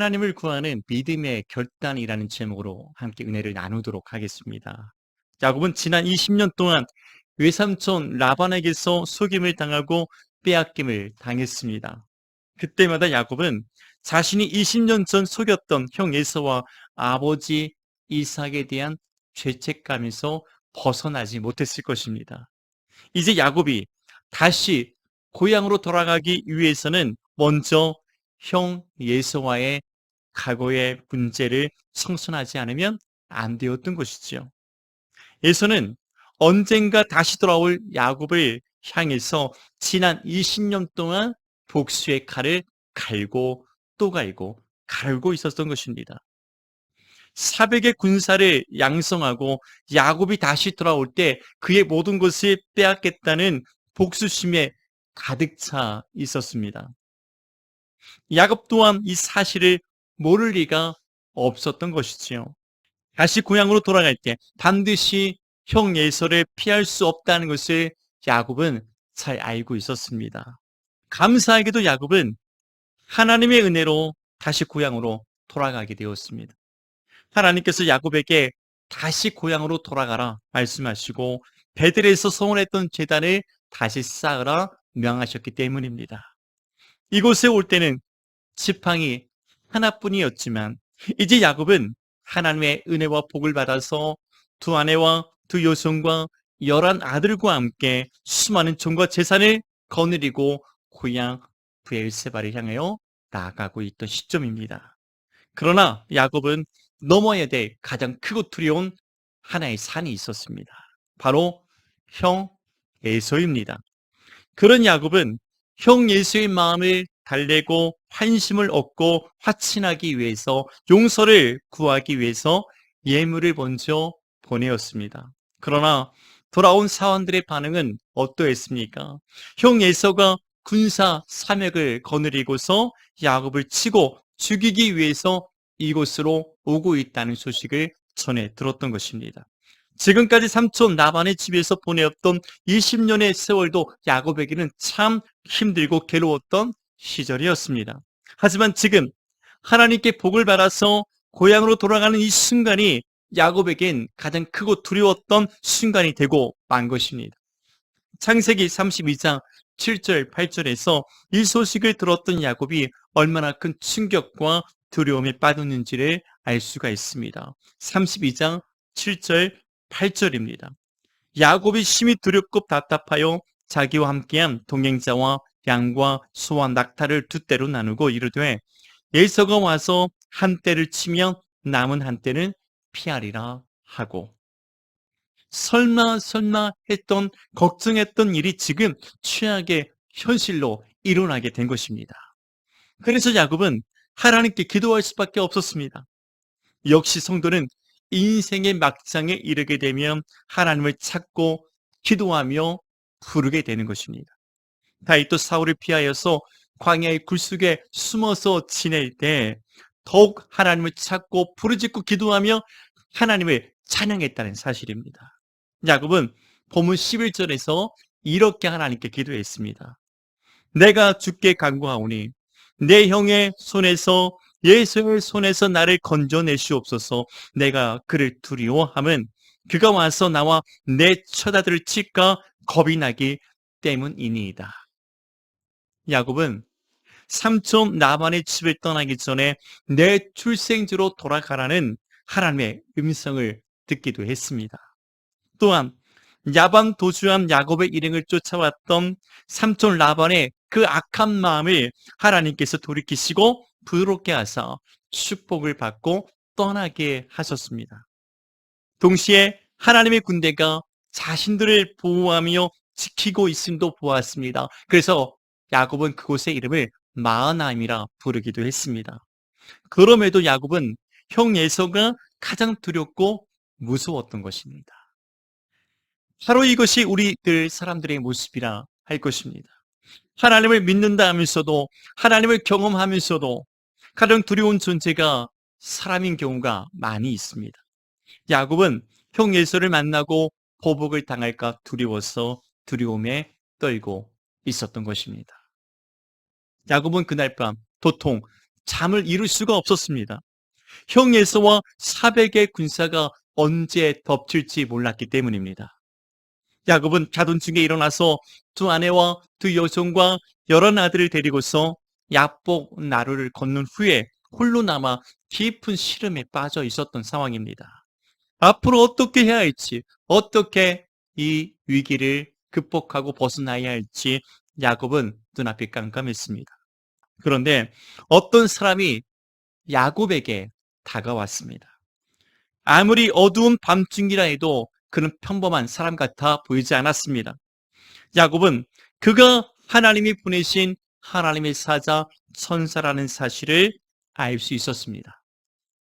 하나님을 구하는 믿음의 결단이라는 제목으로 함께 은혜를 나누도록 하겠습니다. 야곱은 지난 20년 동안 외삼촌 라반에게서 속임을 당하고 빼앗김을 당했습니다. 그때마다 야곱은 자신이 20년 전 속였던 형 에서와 아버지 이삭에 대한 죄책감에서 벗어나지 못했을 것입니다. 이제 야곱이 다시 고향으로 돌아가기 위해서는 먼저 형 예서와의 과거의 문제를 청산하지 않으면 안 되었던 것이지요. 예서는 언젠가 다시 돌아올 야곱을 향해서 지난 20년 동안 복수의 칼을 갈고 또 갈고 갈고 있었던 것입니다. 사백의 군사를 양성하고 야곱이 다시 돌아올 때 그의 모든 것을 빼앗겠다는 복수심에 가득 차 있었습니다. 야곱 또한 이 사실을 모를 리가 없었던 것이지요. 다시 고향으로 돌아갈 때 반드시 형 에서를 피할 수 없다는 것을 야곱은 잘 알고 있었습니다. 감사하게도 야곱은 하나님의 은혜로 다시 고향으로 돌아가게 되었습니다. 하나님께서 야곱에게 다시 고향으로 돌아가라 말씀하시고 베들에서 성원했던 제단을 다시 쌓으라 명하셨기 때문입니다. 이곳에 올 때는 지팡이 하나뿐이었지만 이제 야곱은 하나님의 은혜와 복을 받아서 두 아내와 두 여성과 11 아들과 함께 수많은 종과 재산을 거느리고 고향 브엘세바를 향하여 나아가고 있던 시점입니다. 그러나 야곱은 넘어야 될 가장 크고 두려운 하나의 산이 있었습니다. 바로 형 에서입니다. 그런 야곱은 형 예수의 마음을 달래고 환심을 얻고 화친하기 위해서 용서를 구하기 위해서 예물을 먼저 보내었습니다. 그러나 돌아온 사원들의 반응은 어떠했습니까? 형 에서가 군사 사맥을 거느리고서 야곱을 치고 죽이기 위해서 이곳으로 오고 있다는 소식을 전해 들었던 것입니다. 지금까지 삼촌 라반의 집에서 보내었던 20년의 세월도 야곱에게는 참 힘들고 괴로웠던 시절이었습니다. 하지만 지금 하나님께 복을 받아서 고향으로 돌아가는 이 순간이 야곱에겐 가장 크고 두려웠던 순간이 되고 만 것입니다. 창세기 32장 7절 8절에서 이 소식을 들었던 야곱이 얼마나 큰 충격과 두려움에 빠졌는지를 알 수가 있습니다. 32장 7절 8절입니다. 야곱이 심히 두렵고 답답하여 자기와 함께한 동행자와 양과 소와 낙타를 두 떼로 나누고 이르되 에서가 와서 한 떼를 치면 남은 한 떼는 피하리라 하고, 설마 했던 걱정했던 일이 지금 최악의 현실로 일어나게 된 것입니다. 그래서 야곱은 하나님께 기도할 수밖에 없었습니다. 역시 성도는 인생의 막장에 이르게 되면 하나님을 찾고 기도하며 부르게 되는 것입니다. 다윗도 사울을 피하여서 광야의 굴속에 숨어서 지낼 때 더욱 하나님을 찾고 부르짖고 기도하며 하나님을 찬양했다는 사실입니다. 야곱은 본문 11절에서 이렇게 하나님께 기도했습니다. 내가 주께 간구하오니 내 형의 손에서 예수의 손에서 나를 건져내시옵소서. 내가 그를 두려워함은 그가 와서 나와 내 처자들을 칠까 겁이 나기 때문이니이다. 야곱은 삼촌 라반의 집을 떠나기 전에 내 출생지로 돌아가라는 하나님의 음성을 듣기도 했습니다. 또한 야반 도주한 야곱의 일행을 쫓아왔던 삼촌 라반의 그 악한 마음을 하나님께서 돌이키시고 부드럽게 하사 축복을 받고 떠나게 하셨습니다. 동시에 하나님의 군대가 자신들을 보호하며 지키고 있음도 보았습니다. 그래서 야곱은 그곳의 이름을 마하나임이라 부르기도 했습니다. 그럼에도 야곱은 형 에서가 가장 두렵고 무서웠던 것입니다. 바로 이것이 우리들 사람들의 모습이라 할 것입니다. 하나님을 믿는다 하면서도, 하나님을 경험하면서도 가장 두려운 존재가 사람인 경우가 많이 있습니다. 야곱은 형 에서를 만나고 보복을 당할까 두려워서 두려움에 떨고 있었던 것입니다. 야곱은 그날 밤 도통 잠을 이룰 수가 없었습니다. 형 에서와 사백의 군사가 언제 덮칠지 몰랐기 때문입니다. 야곱은 자둔중에 일어나서 두 아내와 두 여종과 여러 아들을 데리고서 야복 나루를 건넌 후에 홀로 남아 깊은 시름에 빠져 있었던 상황입니다. 앞으로 어떻게 해야 할지, 어떻게 이 위기를 극복하고 벗어나야 할지 야곱은 눈앞이 깜깜했습니다. 그런데 어떤 사람이 야곱에게 다가왔습니다. 아무리 어두운 밤중이라 해도 그는 평범한 사람 같아 보이지 않았습니다. 야곱은 그가 하나님이 보내신 하나님의 사자 천사라는 사실을 알 수 있었습니다.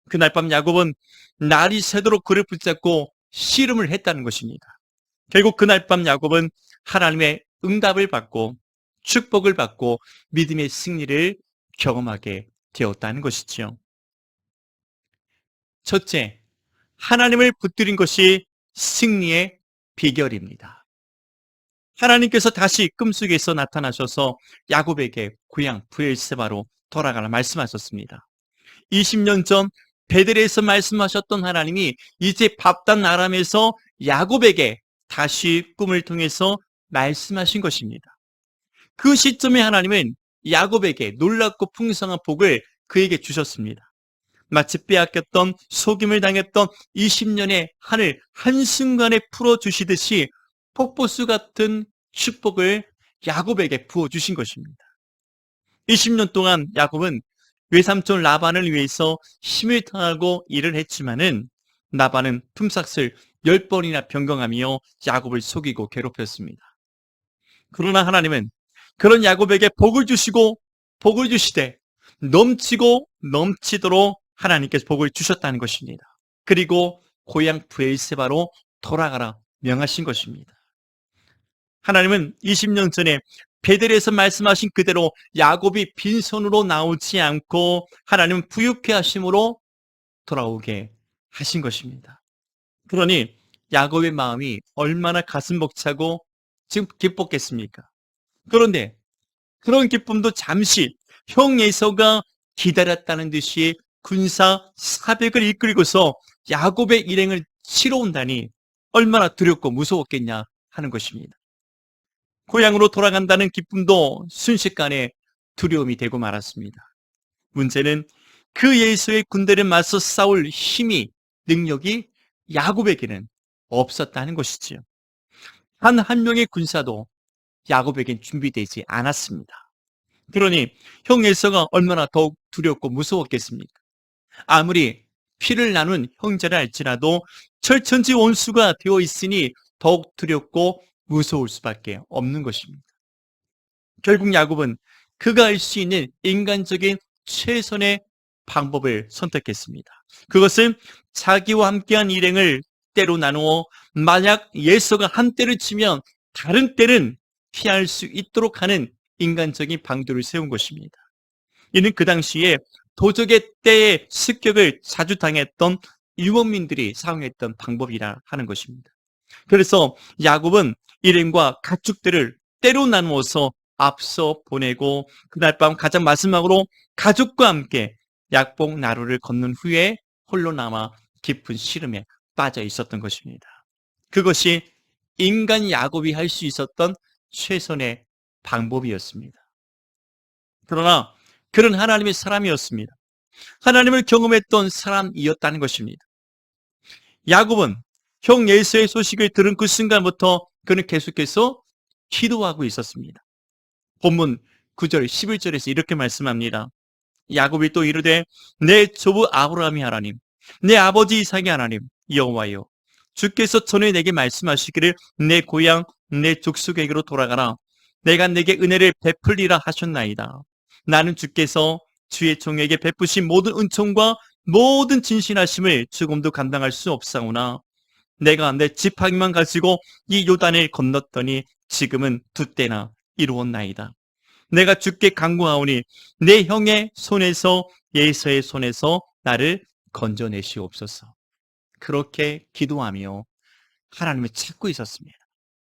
그날 밤 야곱은 날이 새도록 그를 붙잡고 씨름을 했다는 것입니다. 결국 그날 밤 야곱은 하나님의 응답을 받고 축복을 받고 믿음의 승리를 경험하게 되었다는 것이지요. 첫째, 하나님을 붙들인 것이 승리의 비결입니다. 하나님께서 다시 꿈속에서 나타나셔서 야곱에게 고향 브엘세바로 돌아가라 말씀하셨습니다. 20년 전 베들에서 말씀하셨던 하나님이 이제 밥단 아람에서 야곱에게 다시 꿈을 통해서 말씀하신 것입니다. 그 시점에 하나님은 야곱에게 놀랍고 풍성한 복을 그에게 주셨습니다. 마치 빼앗겼던 속임을 당했던 20년의 하늘 한순간에 풀어주시듯이 폭포수 같은 축복을 야곱에게 부어주신 것입니다. 20년 동안 야곱은 외삼촌 라반을 위해서 힘을 다하고 일을 했지만은 라반은 품삯을 10번이나 변경하며 야곱을 속이고 괴롭혔습니다. 그러나 하나님은 그런 야곱에게 복을 주시고 복을 주시되 넘치고 넘치도록 하나님께서 복을 주셨다는 것입니다. 그리고 고향 브엘세바로 돌아가라 명하신 것입니다. 하나님은 20년 전에 베델에서 말씀하신 그대로 야곱이 빈손으로 나오지 않고 하나님은 부유케 하심으로 돌아오게 하신 것입니다. 그러니 야곱의 마음이 얼마나 가슴 벅차고 지금 기뻤겠습니까? 그런데 그런 기쁨도 잠시 형 에서가 기다렸다는 듯이 군사 400을 이끌고서 야곱의 일행을 치러 온다니 얼마나 두렵고 무서웠겠냐 하는 것입니다. 고향으로 돌아간다는 기쁨도 순식간에 두려움이 되고 말았습니다. 문제는 그 예수의 군대를 맞서 싸울 힘이, 능력이 야곱에게는 없었다는 것이지요. 한 한 명의 군사도 야곱에겐 준비되지 않았습니다. 그러니 형 에서가 얼마나 더욱 두렵고 무서웠겠습니까? 아무리 피를 나눈 형제라 할지라도 철천지 원수가 되어 있으니 더욱 두렵고 무서울 수밖에 없는 것입니다. 결국 야곱은 그가 할 수 있는 인간적인 최선의 방법을 선택했습니다. 그것은 자기와 함께한 일행을 때로 나누어 만약 예서가 한 때를 치면 다른 때는 피할 수 있도록 하는 인간적인 방도를 세운 것입니다. 이는 그 당시에 도적의 때의 습격을 자주 당했던 유목민들이 사용했던 방법이라 하는 것입니다. 그래서 야곱은 일행과 가축들을 때로 나누어서 앞서 보내고 그날 밤 가장 마지막으로 가족과 함께 약복 나루를 걷는 후에 홀로 남아 깊은 시름에 빠져 있었던 것입니다. 그것이 인간 야곱이 할 수 있었던 최선의 방법이었습니다. 그러나 그는 하나님의 사람이었습니다. 하나님을 경험했던 사람이었다는 것입니다. 야곱은 형 에서의 소식을 들은 그 순간부터 그는 계속해서 기도하고 있었습니다. 본문 9절 11절에서 이렇게 말씀합니다. 야곱이 또 이르되 내 조부 아브라함이 하나님 내 아버지 이삭이 하나님 여호와여 주께서 전에 내게 말씀하시기를 내 고향 내 족속에게로 돌아가라 내가 내게 은혜를 베풀리라 하셨나이다. 나는 주께서 주의 종에게 베푸신 모든 은총과 모든 진실하심을 조금도 감당할 수 없사오나 내가 내 지팡이만 가지고 이 요단을 건넜더니 지금은 두 때나 이루었나이다. 내가 주께 간구하오니 내 형의 손에서 예서의 손에서 나를 건져내시옵소서. 그렇게 기도하며 하나님을 찾고 있었습니다.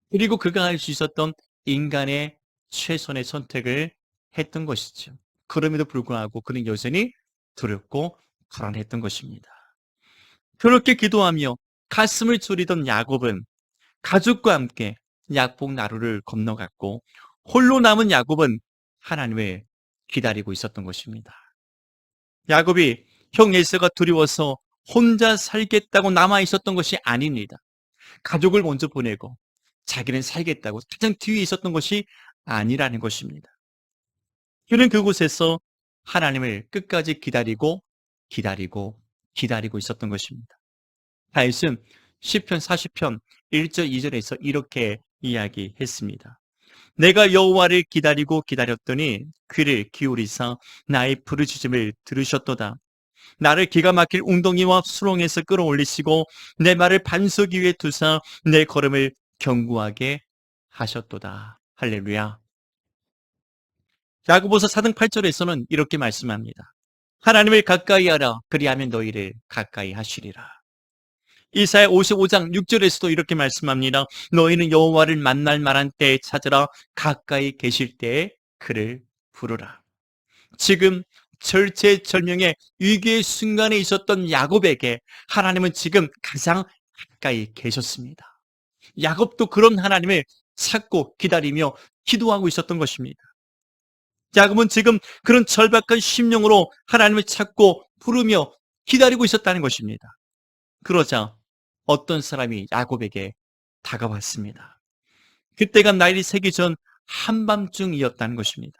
그리고 그가 할 수 있었던 인간의 최선의 선택을 했던 것이죠. 그럼에도 불구하고 그는 여전히 두렵고 불안했던 것입니다. 그렇게 기도하며 가슴을 졸이던 야곱은 가족과 함께 약복 나루를 건너갔고 홀로 남은 야곱은 하나님을 기다리고 있었던 것입니다. 야곱이 형 에서가 두려워서 혼자 살겠다고 남아 있었던 것이 아닙니다. 가족을 먼저 보내고 자기는 살겠다고 가장 뒤에 있었던 것이 아니라는 것입니다. 그는 그곳에서 하나님을 끝까지 기다리고 있었던 것입니다. 다윗은 시편 40편 1절 2절에서 이렇게 이야기했습니다. 내가 여호와를 기다렸더니 귀를 기울이사 나의 부르짖음을 들으셨도다. 나를 기가 막힐 웅덩이와 수렁에서 끌어올리시고 내 말을 반석 위에 두사 내 걸음을 견고하게 하셨도다. 할렐루야. 야고보서 4장 8절에서는 이렇게 말씀합니다. 하나님을 가까이 하라. 그리하면 너희를 가까이 하시리라. 이사야 55장 6절에서도 이렇게 말씀합니다. 너희는 여호와를 만날 만한 때에 찾으라. 가까이 계실 때에 그를 부르라. 지금 절체절명의 위기의 순간에 있었던 야곱에게 하나님은 지금 가장 가까이 계셨습니다. 야곱도 그런 하나님을 찾고 기다리며 기도하고 있었던 것입니다. 야곱은 지금 그런 절박한 심령으로 하나님을 찾고 부르며 기다리고 있었다는 것입니다. 그러자 어떤 사람이 야곱에게 다가왔습니다. 그때가 나일이 새기 전 한밤중이었다는 것입니다.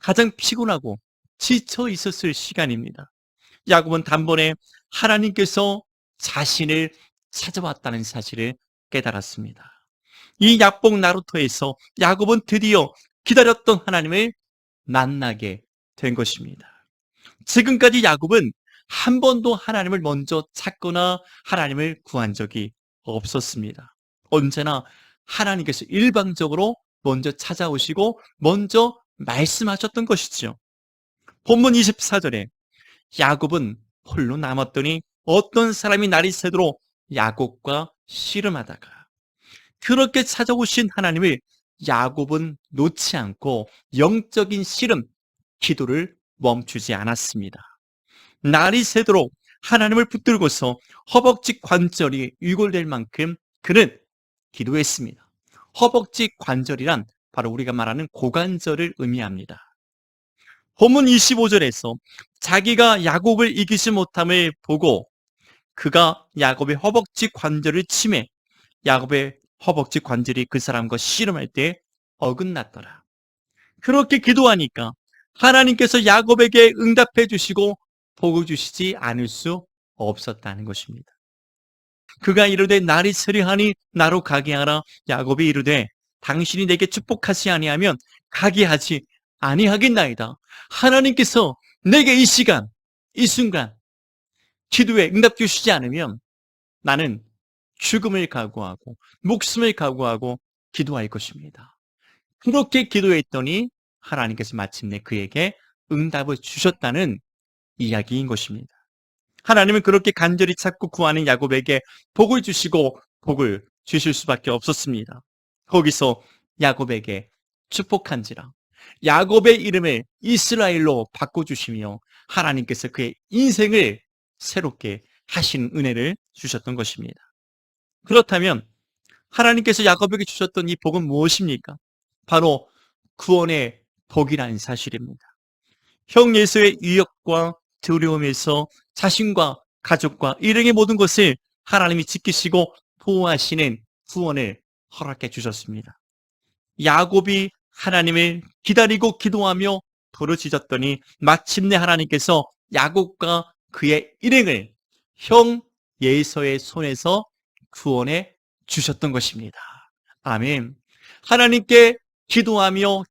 가장 피곤하고 지쳐 있었을 시간입니다. 야곱은 단번에 하나님께서 자신을 찾아왔다는 사실을 깨달았습니다. 이 약복 나루터에서 야곱은 드디어 기다렸던 하나님을 만나게 된 것입니다. 지금까지 야곱은 한 번도 하나님을 먼저 찾거나 하나님을 구한 적이 없었습니다. 언제나 하나님께서 일방적으로 먼저 찾아오시고 먼저 말씀하셨던 것이죠. 본문 24절에 야곱은 홀로 남았더니 어떤 사람이 날이 새도록 야곱과 씨름하다가 그렇게 찾아오신 하나님을 야곱은 놓지 않고 영적인 씨름, 기도를 멈추지 않았습니다. 날이 새도록 하나님을 붙들고서 허벅지 관절이 위골될 만큼 그는 기도했습니다. 허벅지 관절이란 바로 우리가 말하는 고관절을 의미합니다. 본문 25절에서 자기가 야곱을 이기지 못함을 보고 그가 야곱의 허벅지 관절을 치매 야곱의 허벅지 관절이 그 사람과 씨름할 때 어긋났더라. 그렇게 기도하니까 하나님께서 야곱에게 응답해 주시고 복을 주시지 않을 수 없었다는 것입니다. 그가 이르되 날이 서리하니 나로 가게 하라. 야곱이 이르되 당신이 내게 축복하지 아니하면 가게 하지 아니하겠나이다. 하나님께서 내게 이 시간, 이 순간 기도에 응답 주시지 않으면 나는 죽음을 각오하고 목숨을 각오하고 기도할 것입니다. 그렇게 기도했더니 하나님께서 마침내 그에게 응답을 주셨다는 이야기인 것입니다. 하나님은 그렇게 간절히 찾고 구하는 야곱에게 복을 주시고 복을 주실 수밖에 없었습니다. 거기서 야곱에게 축복한지라 야곱의 이름을 이스라엘로 바꿔주시며 하나님께서 그의 인생을 새롭게 하시는 은혜를 주셨던 것입니다. 그렇다면 하나님께서 야곱에게 주셨던 이 복은 무엇입니까? 바로 구원의 복이라는 사실입니다. 형 예수의 위협과 두려움에서 자신과 가족과 일행의 모든 것을 하나님이 지키시고 보호하시는 구원을 허락해 주셨습니다. 야곱이 하나님을 기다리고 기도하며 부르짖었더니 마침내 하나님께서 야곱과 그의 일행을 형 예서의 손에서 구원해 주셨던 것입니다. 아멘. 하나님께 기도하며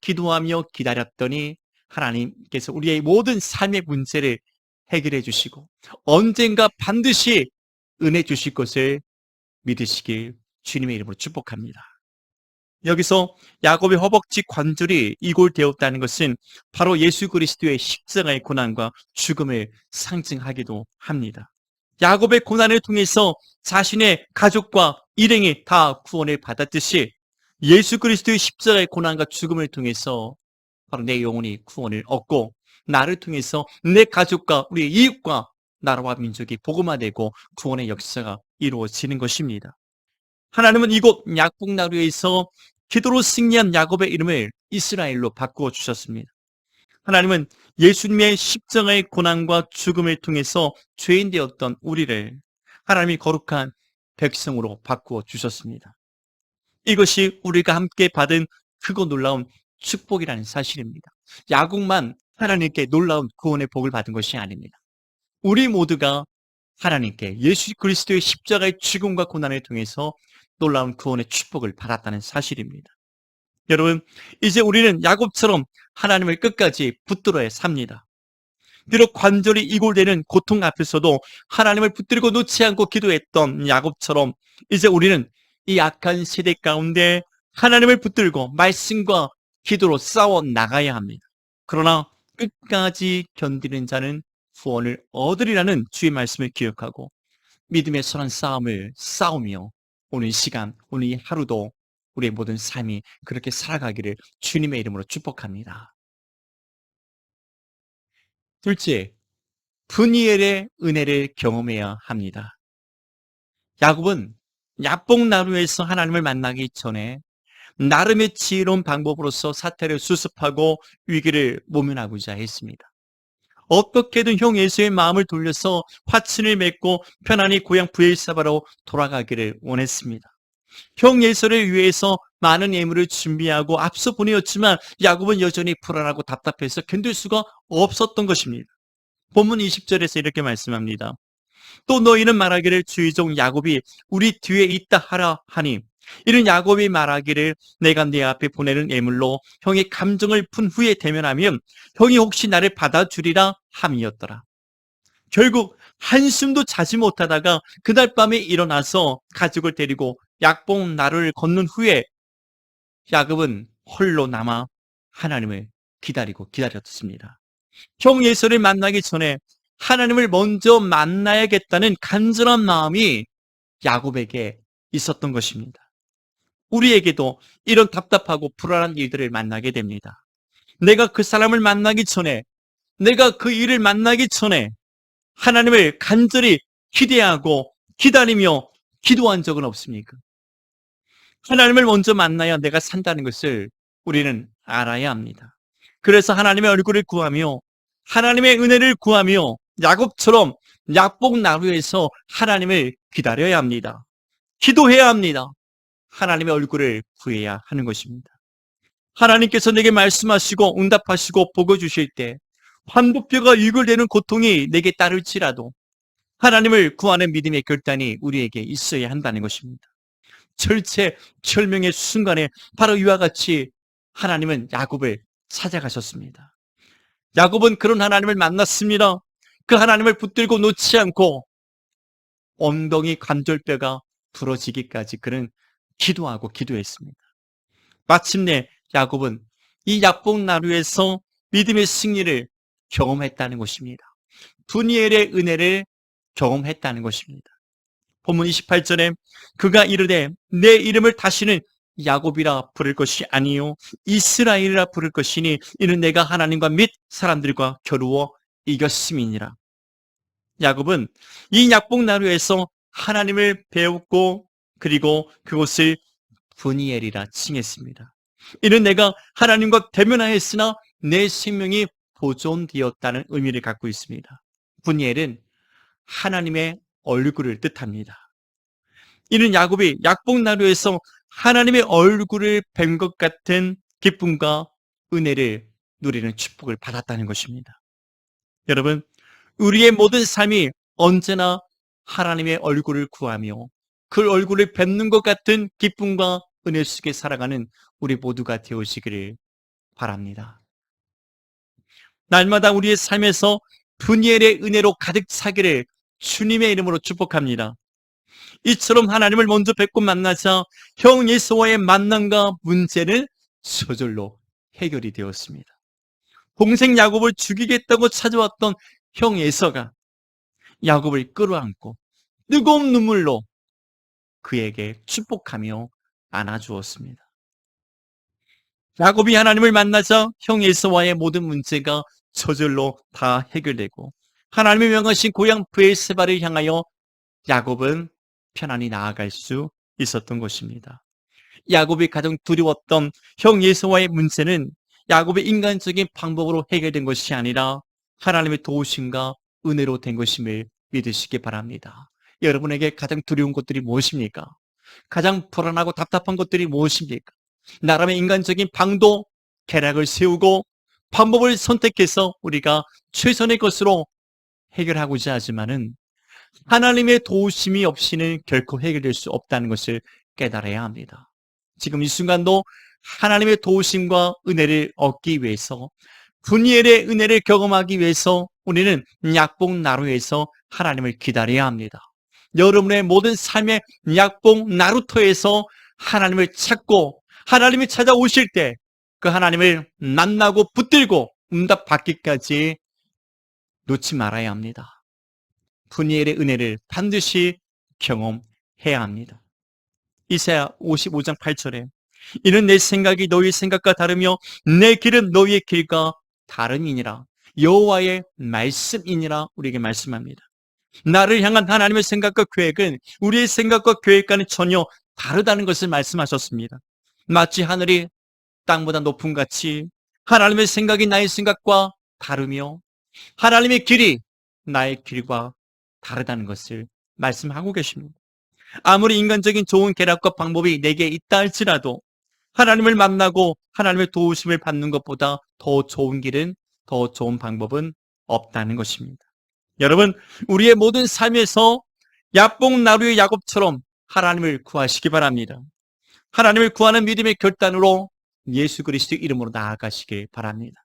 기다렸더니 하나님께서 우리의 모든 삶의 문제를 해결해 주시고 언젠가 반드시 은혜 주실 것을 믿으시길 주님의 이름으로 축복합니다. 여기서 야곱의 허벅지 관절이 이골되었다는 것은 바로 예수 그리스도의 십자가의 고난과 죽음을 상징하기도 합니다. 야곱의 고난을 통해서 자신의 가족과 일행이 다 구원을 받았듯이 예수 그리스도의 십자가의 고난과 죽음을 통해서 바로 내 영혼이 구원을 얻고 나를 통해서 내 가족과 우리 이웃과 나라와 민족이 복음화되고 구원의 역사가 이루어지는 것입니다. 하나님은 이곳 약복나루에서 기도로 승리한 야곱의 이름을 이스라엘로 바꾸어 주셨습니다. 하나님은 예수님의 십자가의 고난과 죽음을 통해서 죄인 되었던 우리를 하나님이 거룩한 백성으로 바꾸어 주셨습니다. 이것이 우리가 함께 받은 크고 놀라운 축복이라는 사실입니다. 야곱만 하나님께 놀라운 구원의 복을 받은 것이 아닙니다. 우리 모두가 하나님께 예수 그리스도의 십자가의 죽음과 고난을 통해서 놀라운 구원의 축복을 받았다는 사실입니다. 여러분, 이제 우리는 야곱처럼 하나님을 끝까지 붙들어야 삽니다. 비록 관절이 이골되는 고통 앞에서도 하나님을 붙들고 놓지 않고 기도했던 야곱처럼 이제 우리는 이 악한 세대 가운데 하나님을 붙들고 말씀과 기도로 싸워 나가야 합니다. 그러나 끝까지 견디는 자는 구원을 얻으리라는 주의 말씀을 기억하고 믿음의 선한 싸움을 싸우며 오늘 시간, 오늘 이 하루도 우리의 모든 삶이 그렇게 살아가기를 주님의 이름으로 축복합니다. 둘째, 분이엘의 은혜를 경험해야 합니다. 야곱은 야복나루에서 하나님을 만나기 전에 나름의 지혜로운 방법으로서 사태를 수습하고 위기를 모면하고자 했습니다. 어떻게든 형 에서의 마음을 돌려서 화친을 맺고 편안히 고향 브엘사바로 돌아가기를 원했습니다. 형 에서를 위해서 많은 예물을 준비하고 앞서 보내었지만 야곱은 여전히 불안하고 답답해서 견딜 수가 없었던 것입니다. 본문 20절에서 이렇게 말씀합니다. 또 너희는 말하기를 주의 종 야곱이 우리 뒤에 있다 하라 하니 이는 야곱이 말하기를 내가 네 앞에 보내는 예물로 형의 감정을 푼 후에 대면하면 형이 혹시 나를 받아주리라 함이었더라. 결국 한숨도 자지 못하다가 그날 밤에 일어나서 가족을 데리고 약봉나루를 건넌 후에 야곱은 홀로 남아 하나님을 기다렸습니다. 형 예서를 만나기 전에 하나님을 먼저 만나야겠다는 간절한 마음이 야곱에게 있었던 것입니다. 우리에게도 이런 답답하고 불안한 일들을 만나게 됩니다. 내가 그 사람을 만나기 전에, 내가 그 일을 만나기 전에 하나님을 간절히 기대하고 기다리며 기도한 적은 없습니까? 하나님을 먼저 만나야 내가 산다는 것을 우리는 알아야 합니다. 그래서 하나님의 얼굴을 구하며 하나님의 은혜를 구하며 야곱처럼 약복나루에서 하나님을 기다려야 합니다. 기도해야 합니다. 하나님의 얼굴을 구해야 하는 것입니다. 하나님께서 내게 말씀하시고 응답하시고 복을 주실 때 환부뼈가 유골되는 고통이 내게 따를지라도 하나님을 구하는 믿음의 결단이 우리에게 있어야 한다는 것입니다. 절체절명의 순간에 바로 이와 같이 하나님은 야곱을 찾아가셨습니다. 야곱은 그런 하나님을 만났습니다. 그 하나님을 붙들고 놓지 않고 엉덩이 관절뼈가 부러지기까지 그는 기도하고 기도했습니다. 마침내 야곱은 이 약복나루에서 믿음의 승리를 경험했다는 것입니다. 분이엘의 은혜를 경험했다는 것입니다. 본문 28절에 그가 이르되 내 이름을 다시는 야곱이라 부를 것이 아니요 이스라엘이라 부를 것이니 이는 내가 하나님과 및 사람들과 겨루어 이겼음이니라. 야곱은 이 약복나루에서 하나님을 배웠고 그리고 그곳을 분이엘이라 칭했습니다. 이는 내가 하나님과 대면하였으나 내 생명이 보존되었다는 의미를 갖고 있습니다. 분이엘은 하나님의 얼굴을 뜻합니다. 이는 야곱이 약복나루에서 하나님의 얼굴을 뵌 것 같은 기쁨과 은혜를 누리는 축복을 받았다는 것입니다. 여러분, 우리의 모든 삶이 언제나 하나님의 얼굴을 구하며 그 얼굴을 뵙는 것 같은 기쁨과 은혜 속에 살아가는 우리 모두가 되어지기를 바랍니다. 날마다 우리의 삶에서 분이엘의 은혜로 가득 차기를 주님의 이름으로 축복합니다. 이처럼 하나님을 먼저 뵙고 만나자 형 예수와의 만남과 문제는 저절로 해결이 되었습니다. 동생 야곱을 죽이겠다고 찾아왔던 형 에서가 야곱을 끌어안고 뜨거운 눈물로 그에게 축복하며 안아주었습니다. 야곱이 하나님을 만나자 형 에서와의 모든 문제가 저절로 다 해결되고 하나님이 명하신 고향 브엘세바를 향하여 야곱은 편안히 나아갈 수 있었던 것입니다. 야곱이 가장 두려웠던 형 에서와의 문제는 야곱의 인간적인 방법으로 해결된 것이 아니라 하나님의 도우심과 은혜로 된 것임을 믿으시기 바랍니다. 여러분에게 가장 두려운 것들이 무엇입니까? 가장 불안하고 답답한 것들이 무엇입니까? 나름의 인간적인 방도 계략을 세우고 방법을 선택해서 우리가 최선의 것으로 해결하고자 하지만은 하나님의 도우심이 없이는 결코 해결될 수 없다는 것을 깨달아야 합니다. 지금 이 순간도 하나님의 도우심과 은혜를 얻기 위해서 분이엘의 은혜를 경험하기 위해서 우리는 약복 나루에서 하나님을 기다려야 합니다. 여러분의 모든 삶의 약복 나루터에서 하나님을 찾고 하나님이 찾아오실 때 그 하나님을 만나고 붙들고 응답 받기까지 놓지 말아야 합니다. 분이엘의 은혜를 반드시 경험해야 합니다. 이사야 55장 8절에 이는 내 생각이 너희의 생각과 다르며 내 길은 너희의 길과 다름이니라. 여호와의 말씀이니라 우리에게 말씀합니다. 나를 향한 하나님의 생각과 계획은 우리의 생각과 계획과는 전혀 다르다는 것을 말씀하셨습니다. 마치 하늘이 땅보다 높음 같이 하나님의 생각이 나의 생각과 다르며 하나님의 길이 나의 길과 다르다는 것을 말씀하고 계십니다. 아무리 인간적인 좋은 계략과 방법이 내게 있다 할지라도 하나님을 만나고 하나님의 도우심을 받는 것보다 더 좋은 길은, 더 좋은 방법은 없다는 것입니다. 여러분, 우리의 모든 삶에서 야복 나루의 야곱처럼 하나님을 구하시기 바랍니다. 하나님을 구하는 믿음의 결단으로 예수 그리스도 이름으로 나아가시길 바랍니다.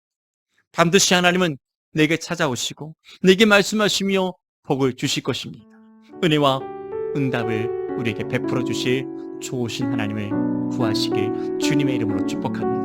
반드시 하나님은 내게 찾아오시고 내게 말씀하시며 복을 주실 것입니다. 은혜와 응답을 우리에게 베풀어 주실 좋으신 하나님을 구하시길 주님의 이름으로 축복합니다.